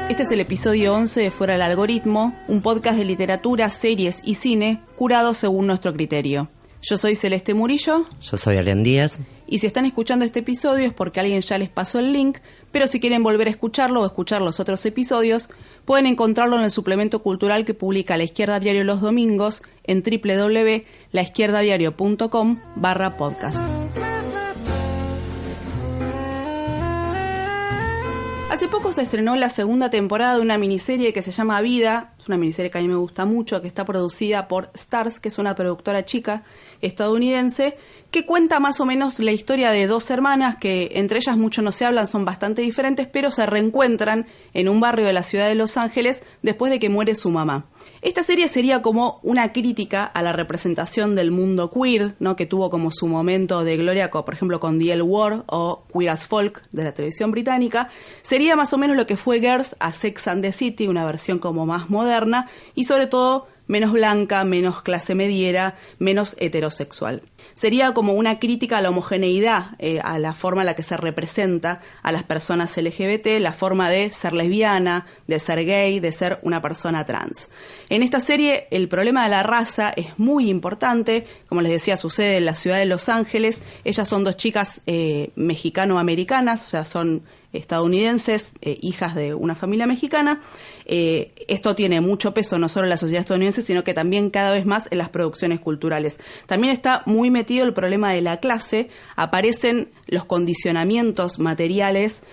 Este es el episodio 11 de Fuera del Algoritmo, un podcast de literatura, series y cine curado según nuestro criterio. Yo soy Celeste Murillo. Yo soy Arián Díaz. Y si están escuchando este episodio es porque alguien ya les pasó el link, pero si quieren volver a escucharlo o escuchar los otros episodios, pueden encontrarlo en el suplemento cultural que publica La Izquierda Diario los domingos en www.laizquierdadiario.com/podcast. Hace poco se estrenó la segunda temporada de una miniserie que se llama Vida. Es una miniserie que a mí me gusta mucho, que está producida por Starz, que es una productora chica estadounidense, que cuenta más o menos la historia de dos hermanas que entre ellas mucho no se hablan, son bastante diferentes, pero se reencuentran en un barrio de la ciudad de Los Ángeles después de que muere su mamá. Esta serie sería como una crítica a la representación del mundo queer, ¿no? Que tuvo como su momento de gloria, por ejemplo, con The L Word o Queer as Folk de la televisión británica. Sería más o menos lo que fue Girls a Sex and the City, una versión como más moderna y sobre todo menos blanca, menos clase mediera, menos heterosexual. Sería como una crítica a la homogeneidad, a la forma en la que se representa a las personas LGBT, la forma de ser lesbiana, de ser gay, de ser una persona trans. En esta serie el problema de la raza es muy importante, como les decía, sucede en la ciudad de Los Ángeles. Ellas son dos chicas mexicano-americanas, o sea, son estadounidenses, hijas de una familia mexicana. Esto tiene mucho peso no solo en la sociedad estadounidense, sino que también cada vez más en las producciones culturales. También está muy metido el problema de la clase, aparecen los condicionamientos materiales,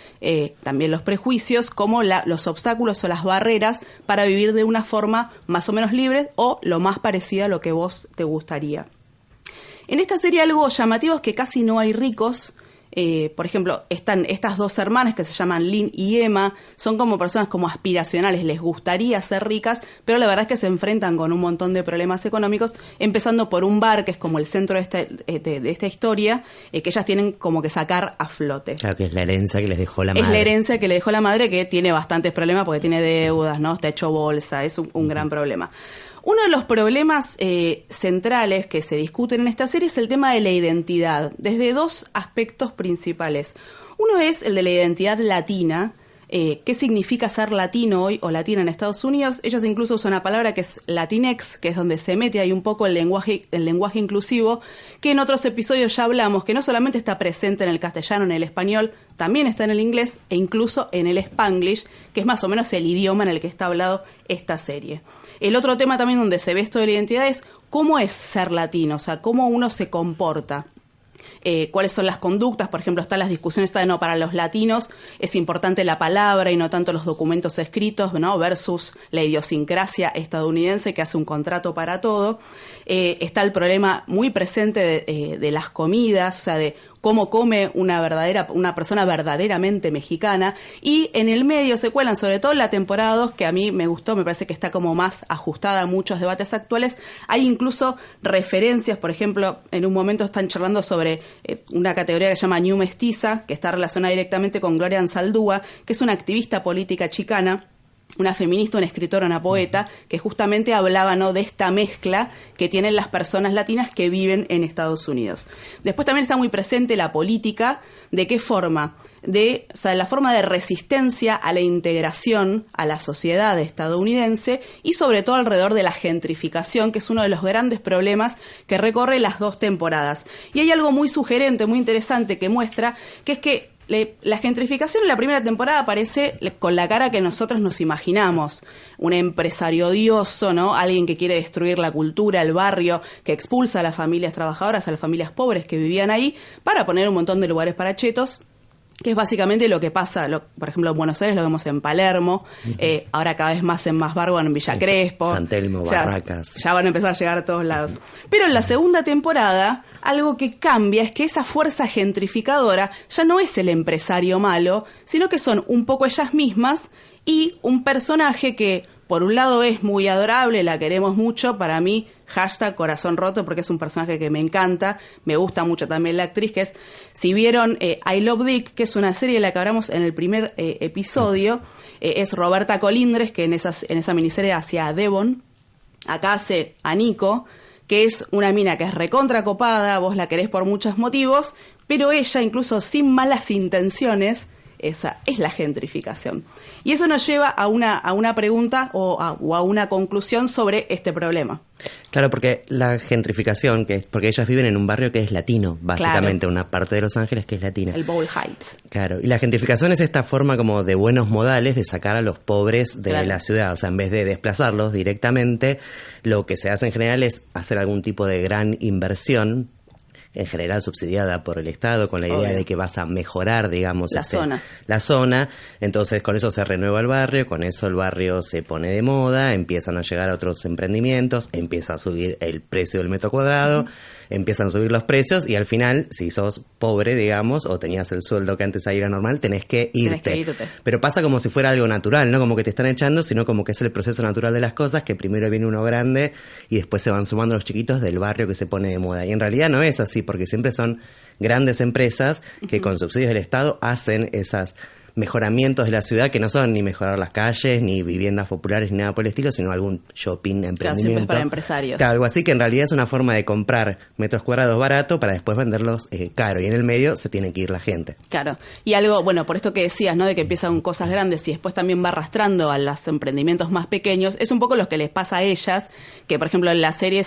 también los prejuicios, como los obstáculos o las barreras para vivir de una forma más o menos libre o lo más parecida a lo que vos te gustaría. En esta serie algo llamativo es que casi no hay ricos. Por ejemplo, están estas dos hermanas que se llaman Lynn y Emma, son como personas como aspiracionales, les gustaría ser ricas, pero la verdad es que se enfrentan con un montón de problemas económicos, empezando por un bar que es como el centro de esta historia, que ellas tienen como que sacar a flote. Claro, que es la herencia que les dejó la madre. Es la herencia que le dejó la madre, que tiene bastantes problemas porque tiene deudas, ¿no? Está hecho bolsa, es un gran problema. Uno de los problemas centrales que se discuten en esta serie es el tema de la identidad, desde dos aspectos principales. Uno es el de la identidad latina. ¿Qué significa ser latino hoy o latina en Estados Unidos? Ellos incluso usan una palabra que es Latinx, que es donde se mete ahí un poco el lenguaje inclusivo, que en otros episodios ya hablamos, que no solamente está presente en el castellano, en el español, también está en el inglés e incluso en el Spanglish, que es más o menos el idioma en el que está hablado esta serie. El otro tema también donde se ve esto de la identidad es cómo es ser latino, o sea, cómo uno se comporta. Cuáles son las conductas, por ejemplo, están las discusiones de no, para los latinos es importante la palabra y no tanto los documentos escritos, ¿no? Versus la idiosincrasia estadounidense que hace un contrato para todo. Está el problema muy presente de las comidas, o sea, de cómo come una persona verdaderamente mexicana, y en el medio se cuelan, sobre todo en la temporada 2, que a mí me gustó, me parece que está como más ajustada a muchos debates actuales. Hay incluso referencias, por ejemplo, en un momento están charlando sobre una categoría que se llama New Mestiza, que está relacionada directamente con Gloria Anzaldúa, que es una activista política chicana, una feminista, una escritora, una poeta, que justamente hablaba, ¿no?, de esta mezcla que tienen las personas latinas que viven en Estados Unidos. Después también está muy presente la política, de qué forma, la forma de resistencia a la integración a la sociedad estadounidense y sobre todo alrededor de la gentrificación, que es uno de los grandes problemas que recorre las dos temporadas. Y hay algo muy sugerente, muy interesante que muestra, que es que la gentrificación en la primera temporada aparece con la cara que nosotros nos imaginamos. Un empresario odioso, ¿no? Alguien que quiere destruir la cultura, el barrio, que expulsa a las familias trabajadoras, a las familias pobres que vivían ahí, para poner un montón de lugares para chetos, que es básicamente lo que pasa, por ejemplo, en Buenos Aires lo vemos en Palermo, ahora cada vez más en Masbargo, en Villa Crespo. San Telmo, Barracas. Ya van a empezar a llegar a todos lados. Pero en la segunda temporada, algo que cambia es que esa fuerza gentrificadora ya no es el empresario malo, sino que son un poco ellas mismas y un personaje que, por un lado, es muy adorable, la queremos mucho, para mí, #corazón roto, porque es un personaje que me encanta, me gusta mucho también la actriz, que es, si vieron I Love Dick, que es una serie de la que hablamos en el primer episodio, es Roberta Colindres, que en esa miniserie hacía a Devon, acá hace a Nico, que es una mina que es recontra copada, vos la querés por muchos motivos, pero ella, incluso sin malas intenciones, Esa es la gentrificación. Y eso nos lleva a una pregunta o a una conclusión sobre este problema. Claro, porque la gentrificación, que es porque ellas viven en un barrio que es latino, básicamente, una parte de Los Ángeles que es latina. El Bowl Heights. Claro, y la gentrificación es esta forma como de buenos modales de sacar a los pobres de la ciudad. O sea, en vez de desplazarlos directamente, lo que se hace en general es hacer algún tipo de gran inversión, en general subsidiada por el Estado, con la idea de que vas a mejorar, digamos, la zona. Entonces, con eso se renueva el barrio, con eso el barrio se pone de moda, empiezan a llegar otros emprendimientos, empieza a subir el precio del metro cuadrado, empiezan a subir los precios y al final, si sos pobre, digamos, o tenías el sueldo que antes ahí era normal, tenés que irte. Pero pasa como si fuera algo natural, no como que te están echando, sino como que es el proceso natural de las cosas, que primero viene uno grande y después se van sumando los chiquitos del barrio que se pone de moda. Y en realidad no es así, porque siempre son grandes empresas que con subsidios del Estado hacen esas mejoramientos de la ciudad, que no son ni mejorar las calles, ni viviendas populares, ni nada por el estilo, sino algún shopping, emprendimiento. Claro, para empresarios. Claro, algo así, que en realidad es una forma de comprar metros cuadrados barato para después venderlos caro, y en el medio se tiene que ir la gente. Claro, y algo, bueno, por esto que decías, ¿no? De que empiezan cosas grandes y después también va arrastrando a los emprendimientos más pequeños, es un poco lo que les pasa a ellas, que por ejemplo en la serie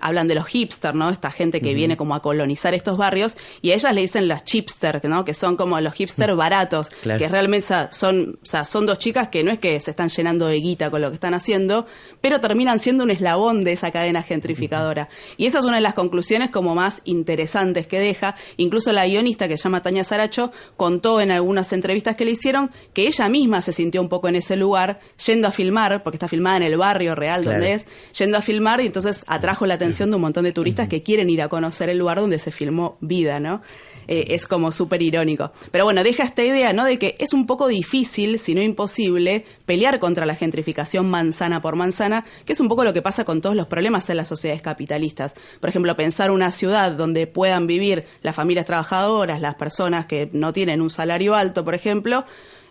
hablan de los hipster, ¿no? Esta gente que viene como a colonizar estos barrios, y a ellas le dicen las chipster, ¿no? Que son como los hipster baratos. Claro. Que realmente son dos chicas que no es que se están llenando de guita con lo que están haciendo, pero terminan siendo un eslabón de esa cadena gentrificadora. Y esa es una de las conclusiones como más interesantes que deja. Incluso la guionista, que se llama Tania Saracho, contó en algunas entrevistas que le hicieron que ella misma se sintió un poco en ese lugar, yendo a filmar, porque está filmada en el barrio real donde es, yendo a filmar, y entonces atrajo la atención de un montón de turistas que quieren ir a conocer el lugar donde se filmó Vida, ¿no? Es como súper irónico. Pero bueno, deja esta idea, ¿no? De que es un poco difícil, si no imposible, pelear contra la gentrificación manzana por manzana, que es un poco lo que pasa con todos los problemas en las sociedades capitalistas. Por ejemplo, pensar una ciudad donde puedan vivir las familias trabajadoras, las personas que no tienen un salario alto, por ejemplo,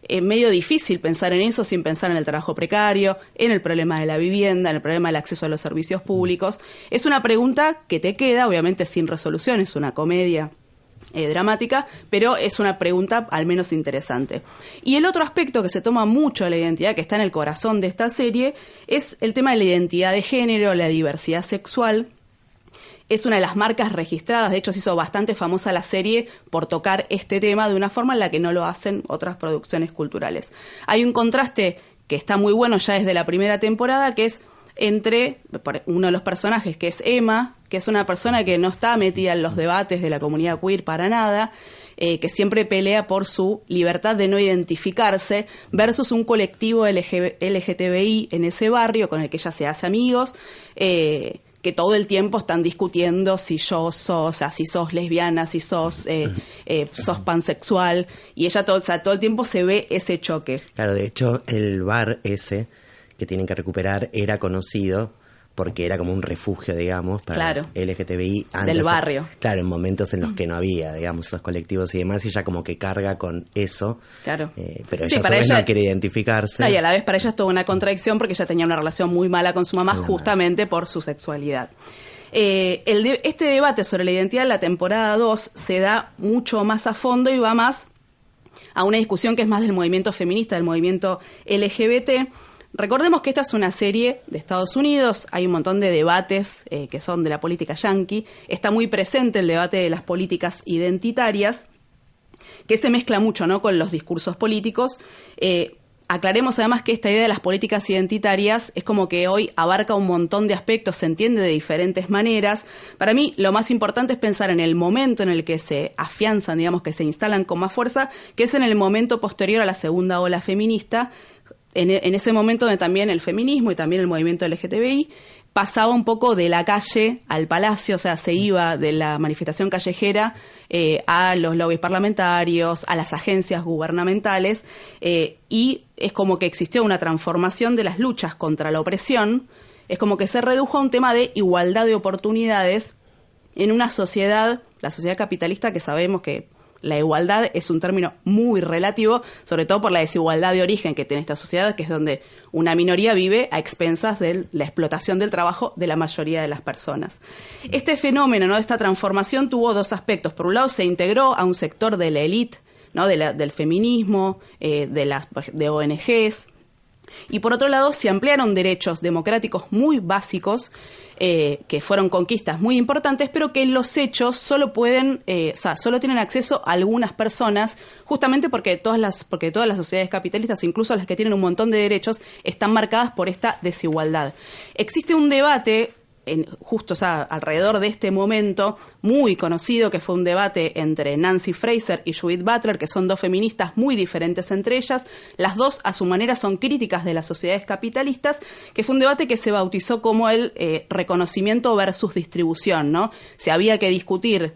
es medio difícil pensar en eso sin pensar en el trabajo precario, en el problema de la vivienda, en el problema del acceso a los servicios públicos. Es una pregunta que te queda, obviamente sin resolución, es una comedia dramática, pero es una pregunta al menos interesante. Y el otro aspecto que se toma mucho de la identidad, que está en el corazón de esta serie, es el tema de la identidad de género, la diversidad sexual. Es una de las marcas registradas, de hecho se hizo bastante famosa la serie por tocar este tema de una forma en la que no lo hacen otras producciones culturales. Hay un contraste que está muy bueno ya desde la primera temporada, que es entre uno de los personajes, que es Emma, que es una persona que no está metida en los debates de la comunidad queer para nada, que siempre pelea por su libertad de no identificarse, versus un colectivo LGTBI en ese barrio con el que ella se hace amigos, que todo el tiempo están discutiendo si sos lesbiana, si sos pansexual, y ella todo el tiempo se ve ese choque. Claro, de hecho, el bar ese que tienen que recuperar era conocido porque era como un refugio, digamos, para los LGTBI antes del barrio. Claro, en momentos en los que no había, digamos, esos colectivos y demás, y ella como que carga con eso. Claro. Pero ella, a ella no quiere identificarse. No, y a la vez para ella es toda una contradicción porque ella tenía una relación muy mala con su mamá justamente por su sexualidad. Este debate sobre la identidad en la temporada 2 se da mucho más a fondo y va más a una discusión que es más del movimiento feminista, del movimiento LGBT. Recordemos que esta es una serie de Estados Unidos, hay un montón de debates que son de la política yanqui, está muy presente el debate de las políticas identitarias, que se mezcla mucho, ¿no?, con los discursos políticos. Aclaremos además que esta idea de las políticas identitarias es como que hoy abarca un montón de aspectos, se entiende de diferentes maneras. Para mí lo más importante es pensar en el momento en el que se afianzan, digamos, que se instalan con más fuerza, que es en el momento posterior a la segunda ola feminista. En ese momento donde también el feminismo y también el movimiento LGTBI pasaba un poco de la calle al palacio, o sea, se iba de la manifestación callejera a los lobbies parlamentarios, a las agencias gubernamentales, y es como que existió una transformación de las luchas contra la opresión, es como que se redujo a un tema de igualdad de oportunidades en una sociedad, la sociedad capitalista, que sabemos que la igualdad es un término muy relativo, sobre todo por la desigualdad de origen que tiene esta sociedad, que es donde una minoría vive a expensas de la explotación del trabajo de la mayoría de las personas. Este fenómeno, ¿no?, esta transformación tuvo dos aspectos. Por un lado, se integró a un sector de la élite, ¿no? Del feminismo, de ONGs. Y por otro lado, se ampliaron derechos democráticos muy básicos, que fueron conquistas muy importantes, pero que en los hechos solo solo tienen acceso a algunas personas, justamente porque todas las sociedades capitalistas, incluso las que tienen un montón de derechos, están marcadas por esta desigualdad. Existe un debate alrededor de este momento muy conocido, que fue un debate entre Nancy Fraser y Judith Butler, que son dos feministas muy diferentes entre ellas. Las dos, a su manera, son críticas de las sociedades capitalistas, que fue un debate que se bautizó como el reconocimiento versus distribución, ¿no? Si había que discutir,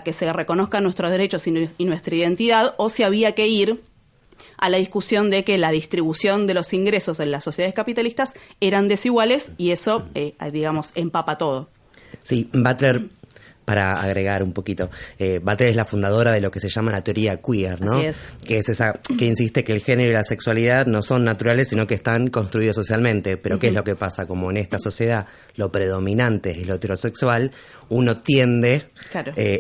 que se reconozcan nuestros derechos y nuestra identidad, o si había que ir a la discusión de que la distribución de los ingresos en las sociedades capitalistas eran desiguales, y eso, empapa todo. Sí, Butler, para agregar un poquito, Butler es la fundadora de lo que se llama la teoría queer, ¿no? Así es. Que es esa que insiste que el género y la sexualidad no son naturales, sino que están construidos socialmente. Pero ¿qué es lo que pasa? Como en esta sociedad lo predominante es lo heterosexual, uno tiende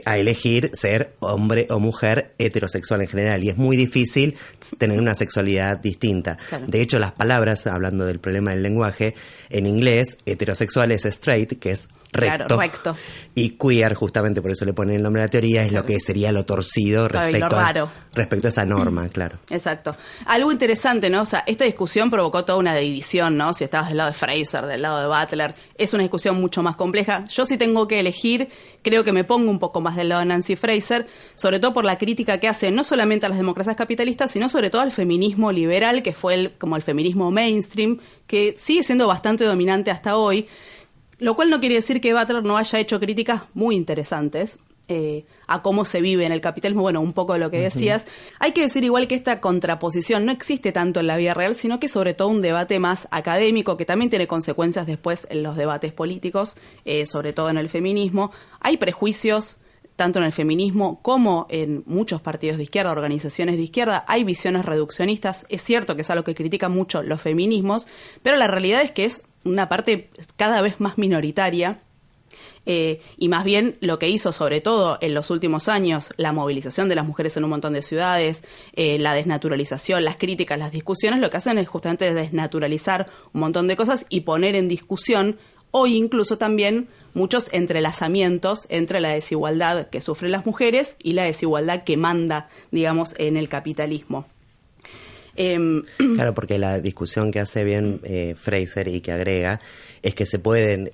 a elegir ser hombre o mujer heterosexual en general, y es muy difícil tener una sexualidad distinta. Claro. De hecho, las palabras, hablando del problema del lenguaje, en inglés, heterosexual es straight, que es recto. Claro, recto. Y queer, justamente por eso le ponen el nombre a la teoría, es lo que sería lo torcido respecto a esa norma, claro. Exacto. Algo interesante, ¿no? Esta discusión provocó toda una división, ¿no? Si estabas del lado de Fraser, del lado de Butler, es una discusión mucho más compleja. Yo, si tengo que elegir, creo que me pongo un poco más del lado de Nancy Fraser, sobre todo por la crítica que hace no solamente a las democracias capitalistas, sino sobre todo al feminismo liberal, que fue como el feminismo mainstream, que sigue siendo bastante dominante hasta hoy. Lo cual no quiere decir que Butler no haya hecho críticas muy interesantes a cómo se vive en el capitalismo. Bueno, un poco de lo que decías. Hay que decir igual que esta contraposición no existe tanto en la vida real, sino que es sobre todo un debate más académico, que también tiene consecuencias después en los debates políticos, sobre todo en el feminismo. Hay prejuicios tanto en el feminismo como en muchos partidos de izquierda, organizaciones de izquierda. Hay visiones reduccionistas. Es cierto que es algo que critican mucho los feminismos, pero la realidad es que es una parte cada vez más minoritaria, y más bien lo que hizo sobre todo en los últimos años la movilización de las mujeres en un montón de ciudades, la desnaturalización, las críticas, las discusiones, lo que hacen es justamente desnaturalizar un montón de cosas y poner en discusión, o incluso también muchos entrelazamientos entre la desigualdad que sufren las mujeres y la desigualdad que manda, digamos, en el capitalismo. Claro, porque la discusión que hace bien Fraser y que agrega es que se pueden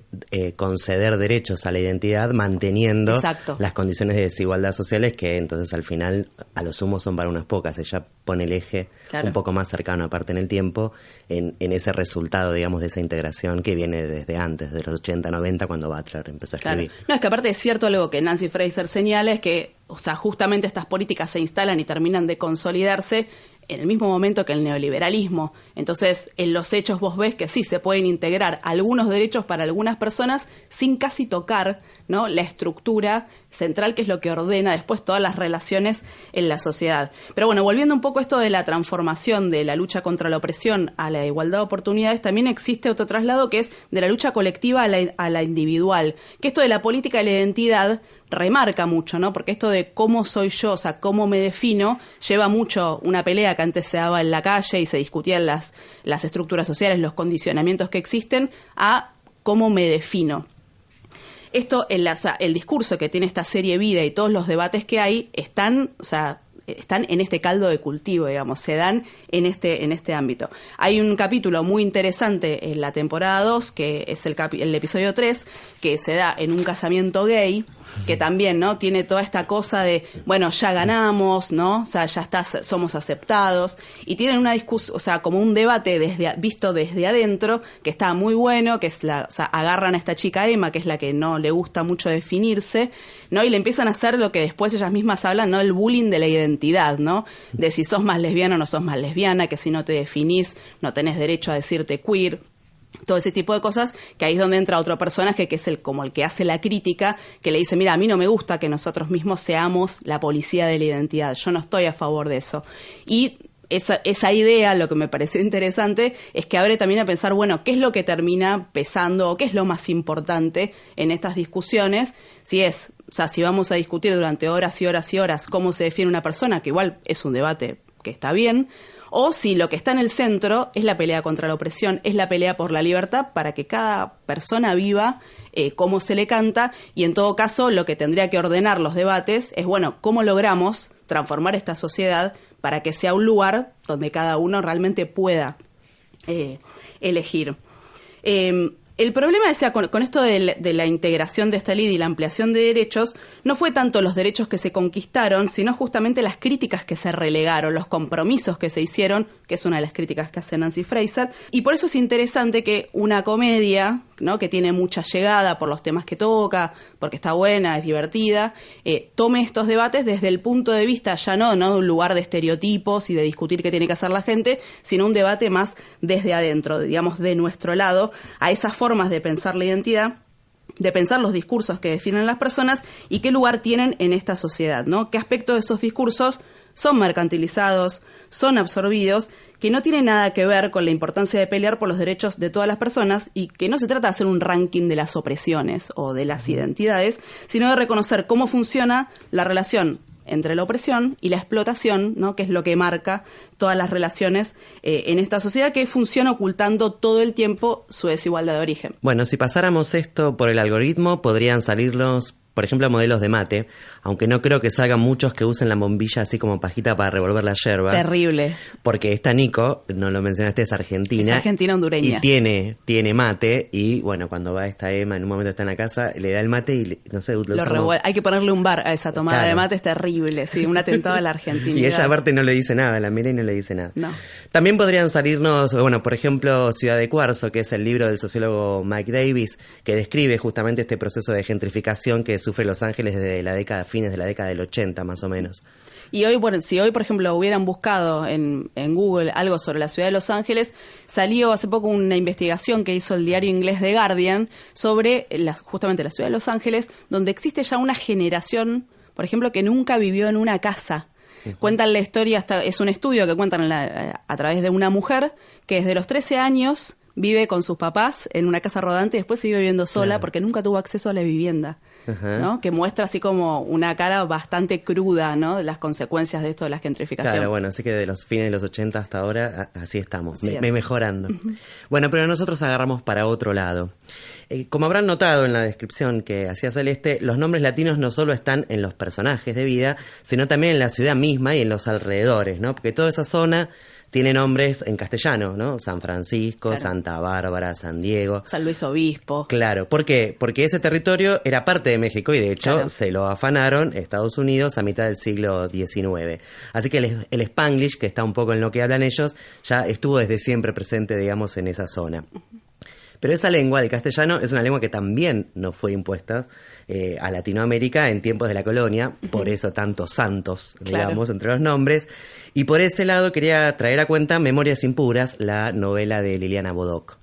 conceder derechos a la identidad manteniendo las condiciones de desigualdad sociales, que entonces al final a lo sumo son para unas pocas. Ella pone el eje un poco más cercano, aparte en el tiempo, en ese resultado, digamos, de esa integración que viene desde antes, de los 80, 90, cuando Butler empezó a escribir. No, es que aparte es cierto algo que Nancy Fraser señala, es que, justamente estas políticas se instalan y terminan de consolidarse en el mismo momento que el neoliberalismo. Entonces, en los hechos vos ves que sí se pueden integrar algunos derechos para algunas personas sin casi tocar, ¿no?, la estructura central, que es lo que ordena después todas las relaciones en la sociedad. Pero bueno, volviendo un poco a esto de la transformación de la lucha contra la opresión a la igualdad de oportunidades, también existe otro traslado que es de la lucha colectiva a la individual, que esto de la política de la identidad remarca mucho, ¿no? Porque esto de cómo soy yo, cómo me defino, lleva mucho una pelea que antes se daba en la calle y se discutían las estructuras sociales, los condicionamientos que existen, a cómo me defino. Esto, el discurso que tiene esta serie Vida y todos los debates que hay están en este caldo de cultivo, digamos, se dan en este ámbito. Hay un capítulo muy interesante en la temporada 2, que es el episodio 3, que se da en un casamiento gay, que también, ¿no?, tiene toda esta cosa de, bueno, ya ganamos, ¿no? Ya somos aceptados, y tienen una discusión, como un debate visto desde adentro, que está muy bueno, que es agarran a esta chica Emma, que es la que no le gusta mucho definirse, ¿no? Y le empiezan a hacer lo que después ellas mismas hablan, ¿no?, el bullying de la identidad, ¿no? De si sos más lesbiana o no sos más lesbiana, que si no te definís no tenés derecho a decirte queer. Todo ese tipo de cosas, que ahí es donde entra otro personaje que es como el que hace la crítica, que le dice, mira, a mí no me gusta que nosotros mismos seamos la policía de la identidad, yo no estoy a favor de eso. Y esa idea, lo que me pareció interesante, es que abre también a pensar, bueno, ¿qué es lo que termina pesando o qué es lo más importante en estas discusiones? Si es o sea, si vamos a discutir durante horas y horas y horas cómo se define una persona, que igual es un debate que está bien, o si lo que está en el centro es la pelea contra la opresión, es la pelea por la libertad para que cada persona viva como se le canta, y en todo caso lo que tendría que ordenar los debates es, bueno, ¿cómo logramos transformar esta sociedad para que sea un lugar donde cada uno realmente pueda elegir? El problema con esto de la integración de esta ley y la ampliación de derechos no fue tanto los derechos que se conquistaron, sino justamente las críticas que se relegaron, los compromisos que se hicieron, que es una de las críticas que hace Nancy Fraser. Y por eso es interesante que una comedia, ¿no?, que tiene mucha llegada por los temas que toca, porque está buena, es divertida, tome estos debates desde el punto de vista ya no de un lugar de estereotipos y de discutir qué tiene que hacer la gente, sino un debate más desde adentro, digamos, de nuestro lado, a esas formas de pensar la identidad, de pensar los discursos que definen las personas y qué lugar tienen en esta sociedad, ¿no? Qué aspectos de esos discursos son mercantilizados, son absorbidos, que no tiene nada que ver con la importancia de pelear por los derechos de todas las personas y que no se trata de hacer un ranking de las opresiones o de las identidades, sino de reconocer cómo funciona la relación entre la opresión y la explotación, ¿no?, que es lo que marca todas las relaciones en esta sociedad, que funciona ocultando todo el tiempo su desigualdad de origen. Bueno, si pasáramos esto por el algoritmo, podrían salirnos, por ejemplo, modelos de mate, aunque no creo que salgan muchos que usen la bombilla así como pajita para revolver la yerba. Terrible. Porque esta Nico, no lo mencionaste, es argentina. Es argentina hondureña. Y tiene mate, y bueno, cuando va esta Emma, en un momento está en la casa, le da el mate y, no sé... Lo revuelve. Hay que ponerle un bar a esa tomada de mate, es terrible, sí, un atentado a la argentinidad. Y ella aparte no le dice nada, la mira y no le dice nada. No. También podrían salirnos, bueno, por ejemplo, Ciudad de Cuarzo, que es el libro del sociólogo Mike Davis, que describe justamente este proceso de gentrificación que sufre Los Ángeles desde fines de la década del 80, más o menos. Y hoy, bueno, si hoy, por ejemplo, hubieran buscado en Google algo sobre la ciudad de Los Ángeles, salió hace poco una investigación que hizo el diario inglés The Guardian sobre justamente la ciudad de Los Ángeles, donde existe ya una generación, por ejemplo, que nunca vivió en una casa. Cuentan la historia, es un estudio que cuentan a través de una mujer que desde los 13 años vive con sus papás en una casa rodante y después sigue viviendo sola porque nunca tuvo acceso a la vivienda. ¿No? Que muestra así como una cara bastante cruda, ¿no?, de las consecuencias de esto de la gentrificación. Claro, bueno, así que de los fines de los 80 hasta ahora, así estamos, así mejorando. Bueno, pero nosotros agarramos para otro lado. Como habrán notado en la descripción que hacía Celeste, los nombres latinos no solo están en los personajes de vida, sino también en la ciudad misma y en los alrededores, ¿no? Porque toda esa zona tiene nombres en castellano, ¿no? San Francisco, claro. Santa Bárbara, San Diego. San Luis Obispo. Claro, ¿por qué? Porque ese territorio era parte de México y de hecho se lo afanaron Estados Unidos a mitad del siglo XIX. Así que el Spanglish, que está un poco en lo que hablan ellos, ya estuvo desde siempre presente, digamos, en esa zona. Pero esa lengua, el castellano, es una lengua que también nos fue impuesta a Latinoamérica en tiempos de la colonia, por eso tantos santos, digamos, entre los nombres. Y por ese lado quería traer a cuenta Memorias Impuras, la novela de Liliana Bodoc.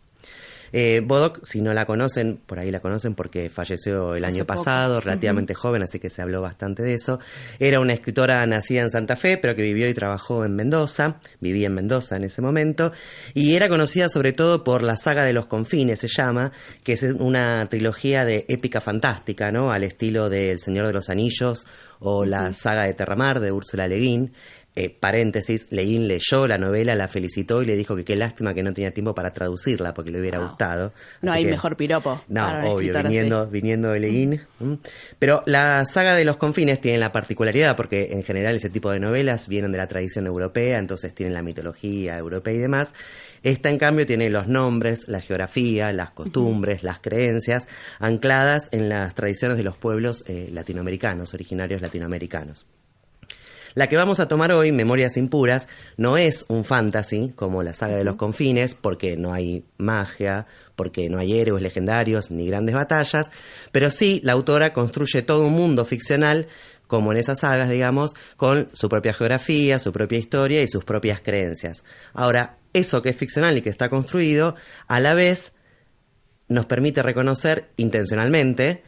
Bodoc, si no la conocen, por ahí la conocen porque falleció el año pasado, relativamente joven, así que se habló bastante de eso. Era una escritora nacida en Santa Fe, pero que vivió y trabajó en Mendoza, vivía en Mendoza en ese momento, y era conocida sobre todo por la saga de los confines, se llama, que es una trilogía de épica fantástica, ¿no?, al estilo de El Señor de los Anillos o la saga de Terramar de Úrsula Le Guin. Paréntesis, Leguín leyó la novela, la felicitó y le dijo que qué lástima que no tenía tiempo para traducirla porque le hubiera gustado. No hay mejor piropo. No, obvio, viniendo de Leguín. Pero la saga de los confines tiene la particularidad porque en general ese tipo de novelas vienen de la tradición europea, entonces tienen la mitología europea y demás. Esta, en cambio, tiene los nombres, la geografía, las costumbres, las creencias ancladas en las tradiciones de los pueblos latinoamericanos, originarios latinoamericanos. La que vamos a tomar hoy, Memorias Impuras, no es un fantasy como la saga de los confines, porque no hay magia, porque no hay héroes legendarios ni grandes batallas, pero sí la autora construye todo un mundo ficcional, como en esas sagas, digamos, con su propia geografía, su propia historia y sus propias creencias. Ahora, eso que es ficcional y que está construido, a la vez nos permite reconocer intencionalmente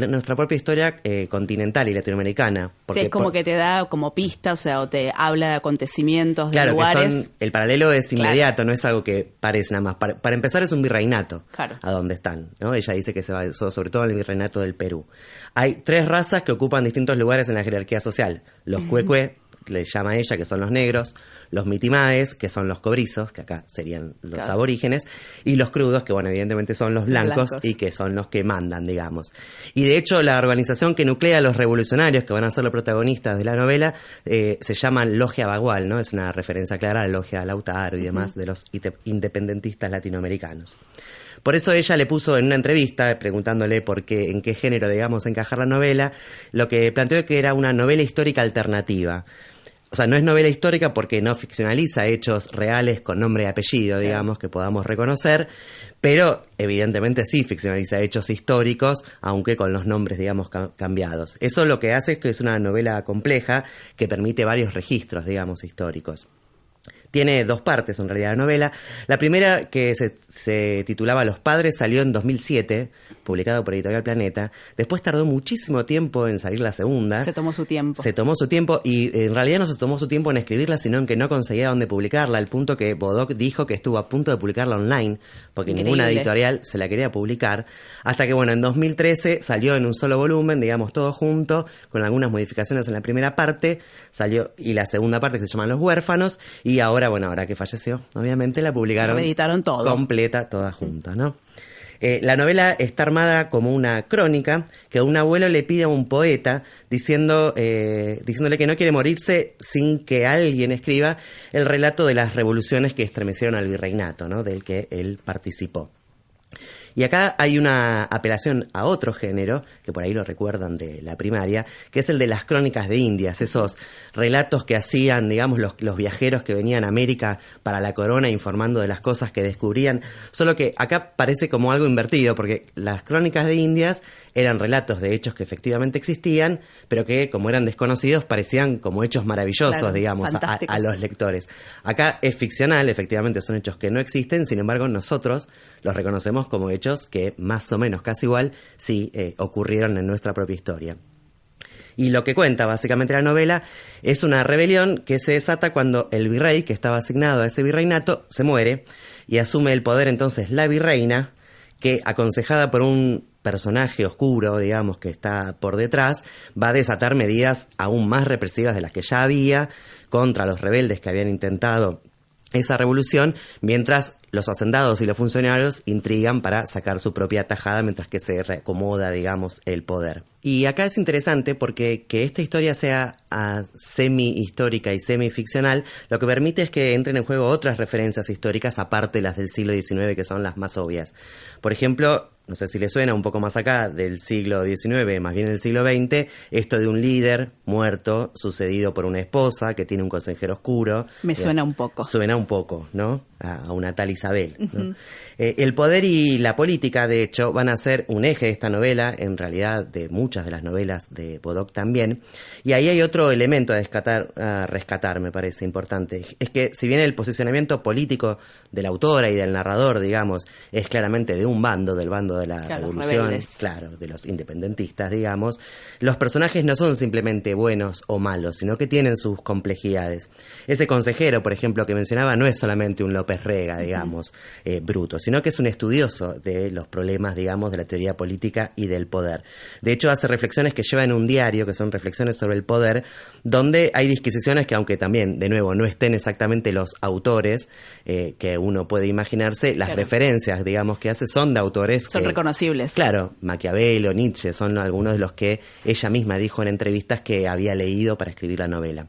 nuestra propia historia continental y latinoamericana. Porque sí, es como que te da como pistas, o sea, o te habla de acontecimientos, de lugares. El paralelo es inmediato, no es algo que parece nada más. Para empezar, es un virreinato a donde están, ¿no? Ella dice que se basó sobre todo en el virreinato del Perú. Hay 3 razas que ocupan distintos lugares en la jerarquía social. Los cuecue, le llama ella, que son los negros, los mitimaes, que son los cobrizos, que acá serían los aborígenes, y los crudos, que bueno, evidentemente son los blancos y que son los que mandan, digamos. Y de hecho, la organización que nuclea a los revolucionarios, que van a ser los protagonistas de la novela, se llaman Logia Bagual, ¿no? Es una referencia clara a la Logia Lautaro y demás de los independentistas latinoamericanos. Por eso ella le puso en una entrevista, preguntándole en qué género, digamos, encajar la novela, lo que planteó es que era una novela histórica alternativa. O sea, no es novela histórica porque no ficcionaliza hechos reales con nombre y apellido, digamos, que podamos reconocer, pero evidentemente sí ficcionaliza hechos históricos, aunque con los nombres, digamos, cambiados. Eso lo que hace es que es una novela compleja que permite varios registros, digamos, históricos. Tiene 2 partes, en realidad, la novela. La primera, que se titulaba Los Padres, salió en 2007, publicado por Editorial Planeta. Después tardó muchísimo tiempo en salir la segunda. Se tomó su tiempo. Y en realidad no se tomó su tiempo en escribirla, sino en que no conseguía dónde publicarla, al punto que Bodoc dijo que estuvo a punto de publicarla online, porque ninguna editorial se la quería publicar. Hasta que, bueno, en 2013 salió en un solo volumen, digamos, todo junto, con algunas modificaciones en la primera parte, salió, y la segunda parte, que se llama Los Huérfanos, y ahora que falleció, obviamente la publicaron todo completa, toda junta, ¿no? La novela está armada como una crónica que un abuelo le pide a un poeta diciéndole que no quiere morirse sin que alguien escriba el relato de las revoluciones que estremecieron al virreinato, ¿no? Del que él participó. Y acá hay una apelación a otro género, que por ahí lo recuerdan de la primaria, que es el de las crónicas de Indias, esos relatos que hacían, digamos, los viajeros que venían a América para la corona informando de las cosas que descubrían, solo que acá parece como algo invertido, porque las crónicas de Indias eran relatos de hechos que efectivamente existían, pero que, como eran desconocidos, parecían como hechos maravillosos, digamos, a los lectores. Acá es ficcional, efectivamente son hechos que no existen, sin embargo nosotros los reconocemos como hechos que más o menos casi igual sí ocurrieron en nuestra propia historia. Y lo que cuenta básicamente la novela es una rebelión que se desata cuando el virrey, que estaba asignado a ese virreinato, se muere y asume el poder entonces la virreina, que, aconsejada por un personaje oscuro, digamos, que está por detrás, va a desatar medidas aún más represivas de las que ya había contra los rebeldes que habían intentado esa revolución, mientras los hacendados y los funcionarios intrigan para sacar su propia tajada mientras que se reacomoda, digamos, el poder. Y acá es interesante porque que esta historia sea semi-histórica y semi-ficcional, lo que permite es que entren en juego otras referencias históricas aparte de las del siglo XIX, que son las más obvias. Por ejemplo, no sé si le suena un poco más acá, del siglo XIX, más bien del siglo XX, esto de un líder muerto, sucedido por una esposa que tiene un consejero oscuro. Me suena un poco. Suena un poco, ¿no? A una tal Isabel, ¿no? El poder y la política, de hecho, van a ser un eje de esta novela, en realidad de muchas de las novelas de Bodoc también. Y ahí hay otro elemento a rescatar, me parece importante. Es que si bien el posicionamiento político de la autora y del narrador, digamos, es claramente de un bando, del bando de la revolución, de los independentistas, digamos, los personajes no son simplemente buenos o malos, sino que tienen sus complejidades. Ese consejero, por ejemplo, que mencionaba, no es solamente un López Rega, digamos, bruto, sino que es un estudioso de los problemas, digamos, de la teoría política y del poder. De hecho, hace reflexiones que lleva en un diario, que son reflexiones sobre el poder, donde hay disquisiciones que, aunque también, de nuevo, no estén exactamente los autores que uno puede imaginarse, las referencias, digamos, que hace son de autores son reconocibles. Claro, Maquiavelo, Nietzsche, son algunos de los que ella misma dijo en entrevistas que había leído para escribir la novela.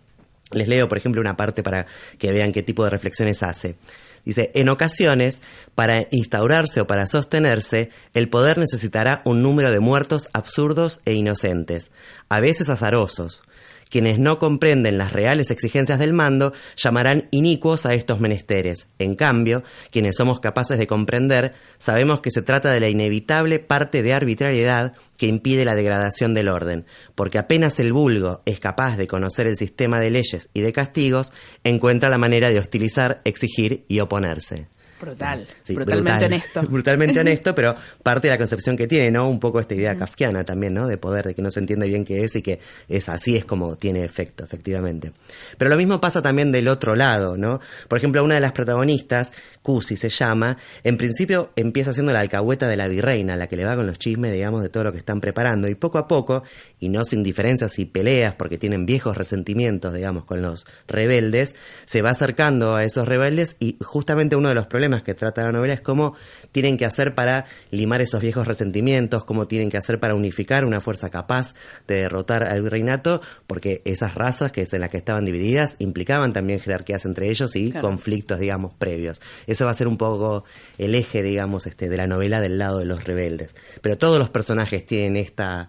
Les leo, por ejemplo, una parte para que vean qué tipo de reflexiones hace. Dice, en ocasiones, para instaurarse o para sostenerse, el poder necesitará un número de muertos absurdos e inocentes, a veces azarosos. Quienes no comprenden las reales exigencias del mando llamarán inicuos a estos menesteres. En cambio, quienes somos capaces de comprender, sabemos que se trata de la inevitable parte de arbitrariedad que impide la degradación del orden, porque apenas el vulgo es capaz de conocer el sistema de leyes y de castigos, encuentra la manera de hostilizar, exigir y oponerse. Brutal, Sí, brutalmente honesto. Brutalmente honesto, pero parte de la concepción que tiene, ¿no? Un poco esta idea kafkiana también, ¿no? De poder, de que no se entiende bien qué es y que es así es como tiene efecto, efectivamente. Pero lo mismo pasa también del otro lado, ¿no? Por ejemplo, una de las protagonistas, Cusi se llama, en principio empieza siendo la alcahueta de la virreina, la que le va con los chismes, digamos, de todo lo que están preparando, y poco a poco, y no sin diferencias y peleas, porque tienen viejos resentimientos, digamos, con los rebeldes, se va acercando a esos rebeldes, y justamente uno de los problemas que trata la novela es cómo tienen que hacer para limar esos viejos resentimientos, cómo tienen que hacer para unificar una fuerza capaz de derrotar al virreinato, porque esas razas que es en las que estaban divididas implicaban también jerarquías entre ellos y conflictos, digamos, previos. Eso va a ser un poco el eje, digamos, de la novela del lado de los rebeldes. Pero todos los personajes tienen esta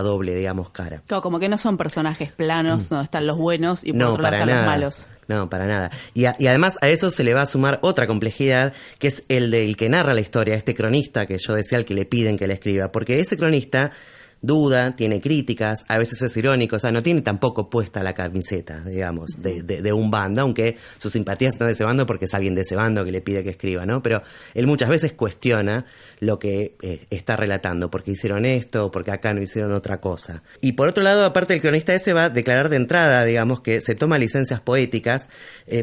doble, digamos, cara. Claro, como que no son personajes planos donde están los buenos y por otro lado están los malos. No, para nada. Y además a eso se le va a sumar otra complejidad, que es el del que narra la historia, este cronista que yo decía, al que le piden que le escriba. Porque ese cronista duda, tiene críticas, a veces es irónico, o sea, no tiene tampoco puesta la camiseta, digamos, de un bando, aunque sus simpatías están de ese bando porque es alguien de ese bando que le pide que escriba, ¿no? Pero él muchas veces cuestiona lo que está relatando, porque hicieron esto, porque acá no hicieron otra cosa. Y por otro lado, aparte, el cronista ese va a declarar de entrada, digamos, que se toma licencias poéticas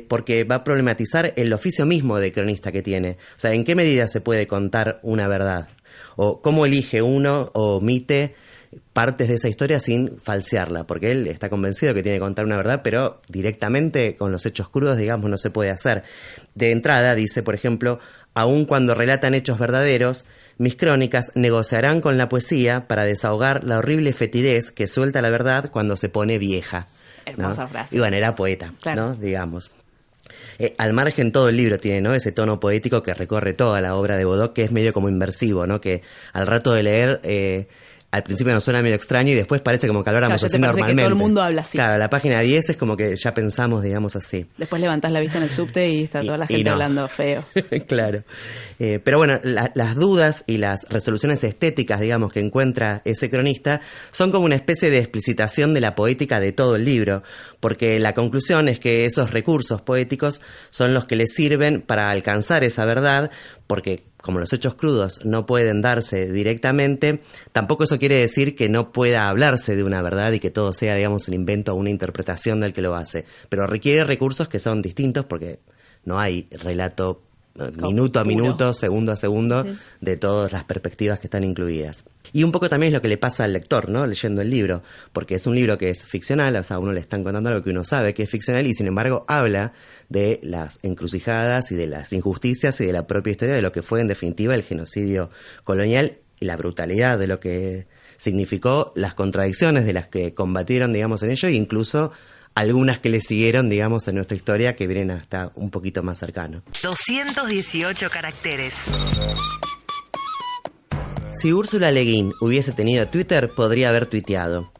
porque va a problematizar el oficio mismo de cronista que tiene. O sea, ¿en qué medida se puede contar una verdad? O cómo elige uno o omite partes de esa historia sin falsearla, porque él está convencido que tiene que contar una verdad, pero directamente con los hechos crudos, digamos, no se puede hacer. De entrada dice, por ejemplo, aun cuando relatan hechos verdaderos, mis crónicas negociarán con la poesía para desahogar la horrible fetidez que suelta la verdad cuando se pone vieja. Hermosa ¿no? frase. Y bueno, era poeta, claro, ¿no? Digamos. Al margen todo el libro tiene, ¿no? Ese tono poético que recorre toda la obra de Bodoc, que es medio como inversivo, ¿no? Que al rato de leer al principio nos suena medio extraño y después parece como que habláramos así normalmente. Que todo el mundo habla así. Claro, la página 10 es como que ya pensamos, digamos, así. Después levantás la vista en el subte y está toda la gente hablando feo. Claro. Pero bueno, las dudas y las resoluciones estéticas, digamos, que encuentra ese cronista son como una especie de explicitación de la poética de todo el libro, porque la conclusión es que esos recursos poéticos son los que le sirven para alcanzar esa verdad, porque como los hechos crudos no pueden darse directamente, tampoco eso quiere decir que no pueda hablarse de una verdad y que todo sea, digamos, un invento o una interpretación del que lo hace. Pero requiere recursos que son distintos porque no hay relato minuto a minuto, segundo a segundo, de todas las perspectivas que están incluidas. Y un poco también es lo que le pasa al lector, ¿no? Leyendo el libro, porque es un libro que es ficcional, o sea, a uno le están contando algo que uno sabe que es ficcional y sin embargo habla de las encrucijadas y de las injusticias y de la propia historia de lo que fue en definitiva el genocidio colonial y la brutalidad de lo que significó, las contradicciones de las que combatieron, digamos, en ello, e incluso algunas que le siguieron, digamos, en nuestra historia que vienen hasta un poquito más cercano. 218 caracteres. Si Úrsula Le Guin hubiese tenido Twitter, podría haber tuiteado: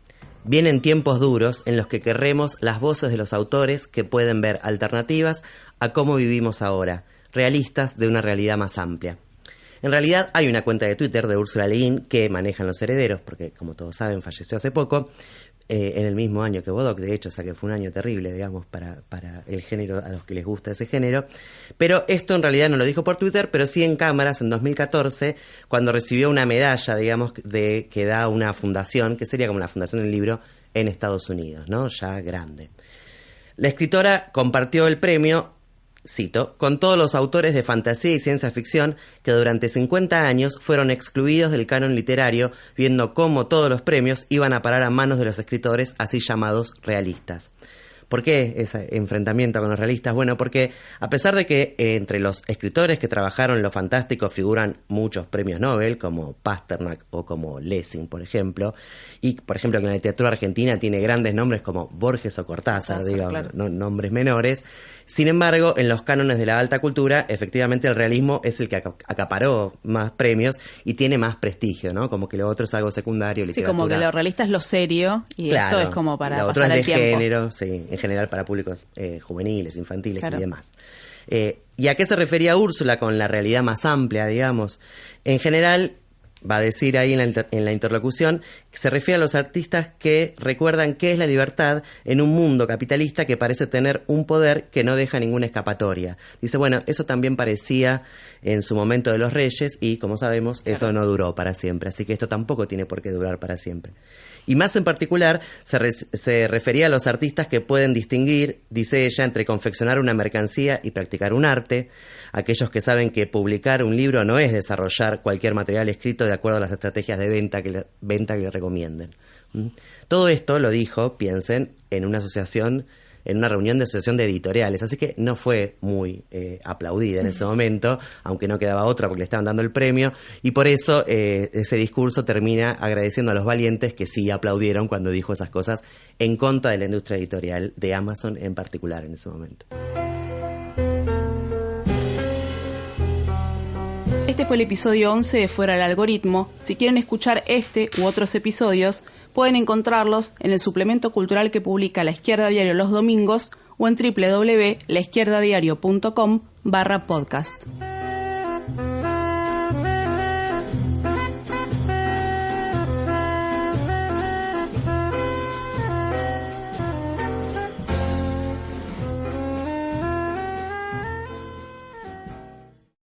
vienen tiempos duros en los que querremos las voces de los autores que pueden ver alternativas a cómo vivimos ahora, realistas de una realidad más amplia. En realidad hay una cuenta de Twitter de Úrsula Le Guin que manejan los herederos, porque como todos saben falleció hace poco, en el mismo año que Bodoc, de hecho, o sea que fue un año terrible, digamos, para el género, a los que les gusta ese género. Pero esto en realidad no lo dijo por Twitter, pero sí en cámaras en 2014, cuando recibió una medalla, digamos, que da una fundación, que sería como la fundación del libro en Estados Unidos, ¿no? Ya grande. La escritora compartió el premio, cito, con todos los autores de fantasía y ciencia ficción que durante 50 años fueron excluidos del canon literario, viendo cómo todos los premios iban a parar a manos de los escritores así llamados realistas. ¿Por qué ese enfrentamiento con los realistas? Bueno, porque a pesar de que entre los escritores que trabajaron lo fantástico figuran muchos premios Nobel, como Pasternak o como Lessing, por ejemplo, y por ejemplo que en la literatura argentina tiene grandes nombres como Borges o Cortázar, digamos, claro, no nombres menores. Sin embargo, en los cánones de la alta cultura, efectivamente el realismo es el que acaparó más premios y tiene más prestigio, ¿no? Como que lo otro es algo secundario, literatura. Sí, como que lo realista es lo serio y claro, esto es como para pasar el tiempo. Género, sí, en general para públicos juveniles, infantiles, claro, y demás. ¿Y a qué se refería Úrsula con la realidad más amplia, digamos? En general, va a decir ahí en la interlocución, que se refiere a los artistas que recuerdan qué es la libertad en un mundo capitalista que parece tener un poder que no deja ninguna escapatoria. Dice, bueno, eso también parecía en su momento de los Reyes y, como sabemos, eso no duró para siempre. Así que esto tampoco tiene por qué durar para siempre. Y más en particular se refería a los artistas que pueden distinguir, dice ella, entre confeccionar una mercancía y practicar un arte, aquellos que saben que publicar un libro no es desarrollar cualquier material escrito de acuerdo a las estrategias de venta que le recomienden. Todo esto lo dijo, piensen, en una reunión de asociación de editoriales, así que no fue muy aplaudida en ese momento, aunque no quedaba otra porque le estaban dando el premio, y por eso ese discurso termina agradeciendo a los valientes que sí aplaudieron cuando dijo esas cosas en contra de la industria editorial de Amazon en particular en ese momento. Este fue el episodio 11 de Fuera del Algoritmo. Si quieren escuchar este u otros episodios, pueden encontrarlos en el suplemento cultural que publica La Izquierda Diario los domingos o en www.laizquierdadiario.com/podcast.